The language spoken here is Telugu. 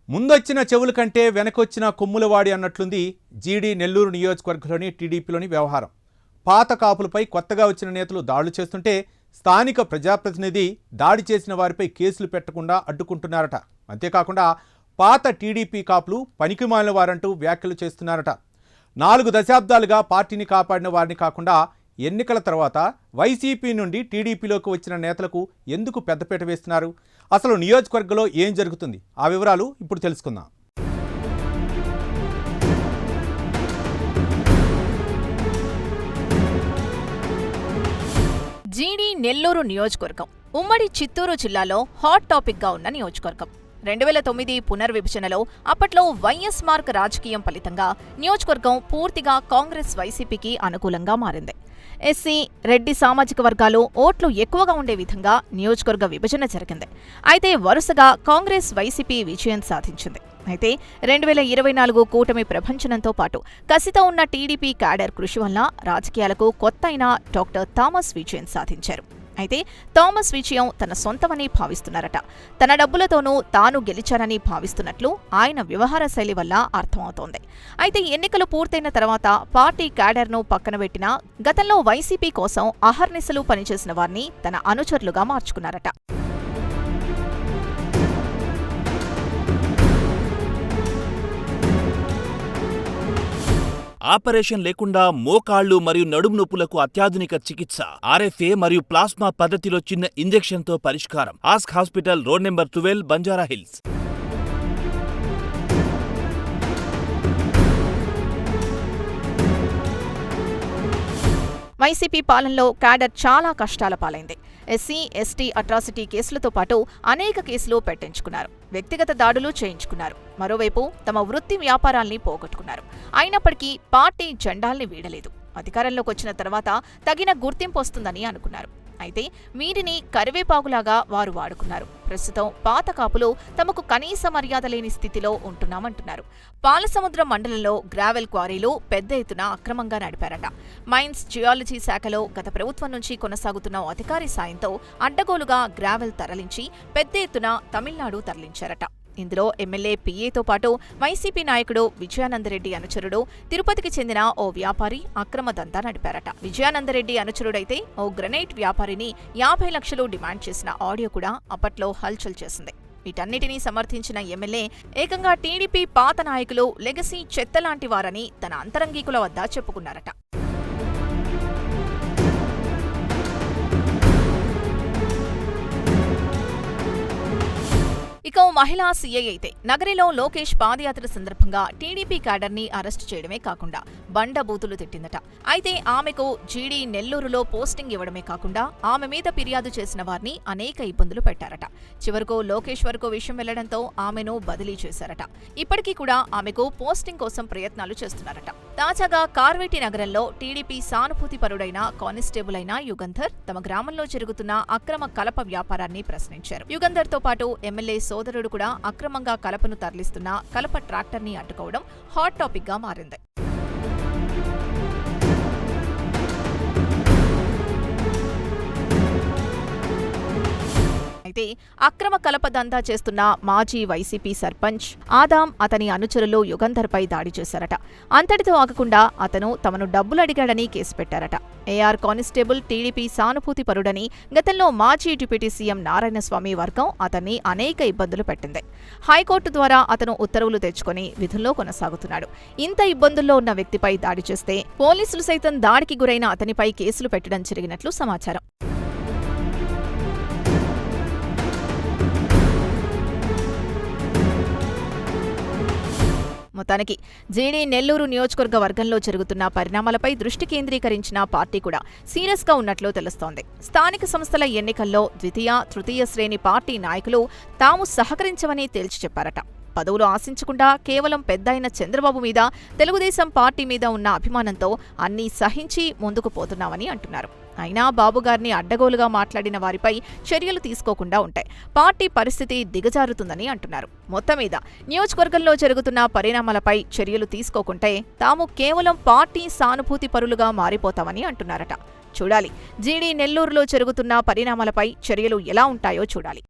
ముందొచ్చిన చెవుల కంటే వెనకొచ్చిన కొమ్ములవాడి అన్నట్లుంది జీడీ నెల్లూరు నియోజకవర్గంలోని టీడీపీలోని వ్యవహారం. పాత కాపులపై కొత్తగా వచ్చిన నేతలు దాడులు చేస్తుంటే స్థానిక ప్రజాప్రతినిధి దాడి చేసిన వారిపై కేసులు పెట్టకుండా అడ్డుకుంటున్నారట. అంతేకాకుండా పాత టీడీపీ కాపులు పనికిమాలిన వారంటూ వ్యాఖ్యలు చేస్తున్నారట. 4 దశాబ్దాలుగా పార్టీని కాపాడిన వారిని కాకుండా ఎన్నికల తర్వాత వైసీపీ నుండి టీడీపీలోకి వచ్చిన నేతలకు ఎందుకు పెద్దపీట వేస్తున్నారు? అసలు నియోజకవర్గంలో ఏం జరుగుతుంది? ఆ వివరాలు ఇప్పుడు తెలుసుకుందాం. జీడీ నెల్లూరు నియోజకవర్గం ఉమ్మడి చిత్తూరు జిల్లాలో హాట్ టాపిక్గా ఉన్న నియోజకవర్గం. 2009 పునర్విభజనలో అప్పట్లో వైఎస్ మార్క్ రాజకీయం ఫలితంగా నియోజకవర్గం పూర్తిగా కాంగ్రెస్ వైసీపీకి అనుకూలంగా మారింది. ఎస్సీ, రెడ్డి సామాజిక వర్గాలు ఓట్లు ఎక్కువగా ఉండే విధంగా నియోజకవర్గ విభజన జరిగింది. అయితే వరుసగా కాంగ్రెస్ వైసీపీ విజయం సాధించింది. అయితే 2024 కూటమి ప్రభంజనంతో పాటు కసితో ఉన్న టీడీపీ క్యాడర్ కృషి వల్ల రాజకీయాలకు కొత్త అయిన డాక్టర్ థామస్ విజయం సాధించారు. అయితే థామస్ విజయం తన సొంతమని భావిస్తున్నారట. తన డబ్బులతోనూ తాను గెలిచానని భావిస్తున్నట్లు ఆయన వ్యవహార శైలి వల్ల అర్థమవుతోంది. అయితే ఎన్నికలు పూర్తయిన తర్వాత పార్టీ క్యాడర్ను పక్కనబెట్టినా గతంలో వైసీపీ కోసం అహర్నిశలు పనిచేసిన వారిని తన అనుచరులుగా మార్చుకున్నారట. ఆపరేషన్ లేకుండా మోకాళ్లు మరియు నడుము నొప్పులకు అత్యాధునిక చికిత్స. ఆర్ఎఫ్ఏ మరియు ప్లాస్మా పద్ధతిలో చిన్న ఇంజెక్షన్తో పరిష్కారం. Ask hospital, road number 12, Banjara hills. YCP పాలనలో క్యాడర్ చాలా కష్టాల పాలైంది. ఎస్సీ, ఎస్టీ అట్రాసిటీ కేసులతో పాటు అనేక కేసులు పెట్టించుకున్నారు. వ్యక్తిగత దాడులు చేయించుకున్నారు. మరోవైపు తమ వృత్తి వ్యాపారాల్ని పోగొట్టుకున్నారు. అయినప్పటికీ పార్టీ జెండాల్ని వీడలేదు. అధికారంలోకి వచ్చిన తర్వాత తగిన గుర్తింపు వస్తుందని అనుకున్నారు. అయితే వీరిని కరివేపాకులాగా వారు వాడుకున్నారు. ప్రస్తుతం పాత కాపులు తమకు కనీస మర్యాద లేని స్థితిలో ఉంటున్నామంటున్నారు. పాలసముద్రం మండలంలో గ్రావెల్ క్వారీలు పెద్ద ఎత్తున అక్రమంగా నడిపారట. మైన్స్ జియాలజీ శాఖలో గత ప్రభుత్వం నుంచి కొనసాగుతున్న అధికారి సాయంతో అడ్డగోలుగా గ్రావెల్ తరలించి పెద్ద ఎత్తున తమిళనాడు తరలించారట. ఇందులో ఎమ్మెల్యే పిఏతో పాటు వైసీపీ నాయకుడు విజయానందరెడ్డి అనుచరుడు, తిరుపతికి చెందిన ఓ వ్యాపారి అక్రమ దందా నడిపారట. విజయానందరెడ్డి అనుచరుడైతే ఓ గ్రనైట్ వ్యాపారిని 50 లక్షలు డిమాండ్ చేసిన ఆడియో కూడా అప్పట్లో హల్చల్ చేసింది. వీటన్నిటినీ సమర్థించిన ఎమ్మెల్యే ఏకంగా టీడీపీ పాత నాయకులు లెగసీ చెత్తలాంటి వారని తన అంతరంగికుల వద్ద చెప్పుకున్నారట. ఇక మహిళా సీఐ అయితే నగరిలో లోకేష్ పాదయాత్ర సందర్భంగా టీడీపీ క్యాడర్ని అరెస్టు చేయడమే కాకుండా బండబూతులు తిట్టిందట. అయితే ఆమెకు జీడీ నెల్లూరులో పోస్టింగ్ ఇవ్వడమే కాకుండా ఆమె మీద ఫిర్యాదు చేసిన వారిని అనేక ఇబ్బందులు పెట్టారట. చివరకు లోకేష్ వరకు విషయం వెళ్లడంతో ఆమెను బదిలీ చేశారట. ఇప్పటికీ కూడా ఆమెకు పోస్టింగ్ కోసం ప్రయత్నాలు చేస్తున్నారట. తాజాగా కార్వేటి నగరంలో టీడీపీ సానుభూతి పరుడైన కానిస్టేబుల్ అయిన యుగంధర్ తమ గ్రామంలో జరుగుతున్న అక్రమ కలప వ్యాపారాన్ని ప్రశ్నించారు. యుగంధర్ తో పాటు ఎమ్మెల్యే సోదరుడు కూడా అక్రమంగా కలపను తరలిస్తున్న కలప ట్రాక్టర్ని అడ్డుకోవడం హాట్ టాపిక్ గా మారింది. అయితే అక్రమ కలప దందా చేస్తున్న మాజీ వైసీపీ సర్పంచ్ ఆదాం, అతని అనుచరులు యుగంధర్పై దాడి చేశారట. అంతటితో ఆగకుండా అతను తమను డబ్బులు అడిగాడని కేసు పెట్టారట. ఏఆర్ కానిస్టేబుల్ టీడీపీ సానుభూతి పరుడని గతంలో మాజీ డిప్యూటీ సీఎం నారాయణస్వామి వర్గం అతన్ని అనేక ఇబ్బందులు పెట్టింది. హైకోర్టు ద్వారా అతను ఉత్తర్వులు తెచ్చుకొని విధుల్లో కొనసాగుతున్నాడు. ఇంత ఇబ్బందుల్లో ఉన్న వ్యక్తిపై దాడి చేస్తే పోలీసులు సైతం దాడికి గురైన అతనిపై కేసులు పెట్టడం జరిగినట్లు సమాచారం. మొత్తానికి జీడీ నెల్లూరు నియోజకవర్గ వర్గంలో జరుగుతున్న పరిణామాలపై దృష్టి కేంద్రీకరించిన పార్టీ కూడా సీరియస్గా ఉన్నట్లు తెలుస్తోంది. స్థానిక సంస్థల ఎన్నికల్లో ద్వితీయ, తృతీయ శ్రేణి పార్టీ నాయకులు తాము సహకరించవని తేల్చి చెప్పారట. పదవులు ఆశించకుండా కేవలం పెద్దయిన చంద్రబాబు మీద, తెలుగుదేశం పార్టీ మీద ఉన్న అభిమానంతో అన్నీ సహించి ముందుకు పోతున్నామని అంటున్నారు. అయినా బాబుగారిని అడ్డగోలుగా మాట్లాడిన వారిపై చర్యలు తీసుకోకుండా ఉంటాయి. పార్టీ పరిస్థితి దిగజారుతుందని అంటున్నారు. మొత్తం మీద నియోజకవర్గంలో జరుగుతున్న పరిణామాలపై చర్యలు తీసుకోకుంటే తాము కేవలం పార్టీ సానుభూతి పరులుగా మారిపోతామని అంటున్నారట. చూడాలి జీడీ నెల్లూరులో జరుగుతున్న పరిణామాలపై చర్యలు ఎలా ఉంటాయో చూడాలి.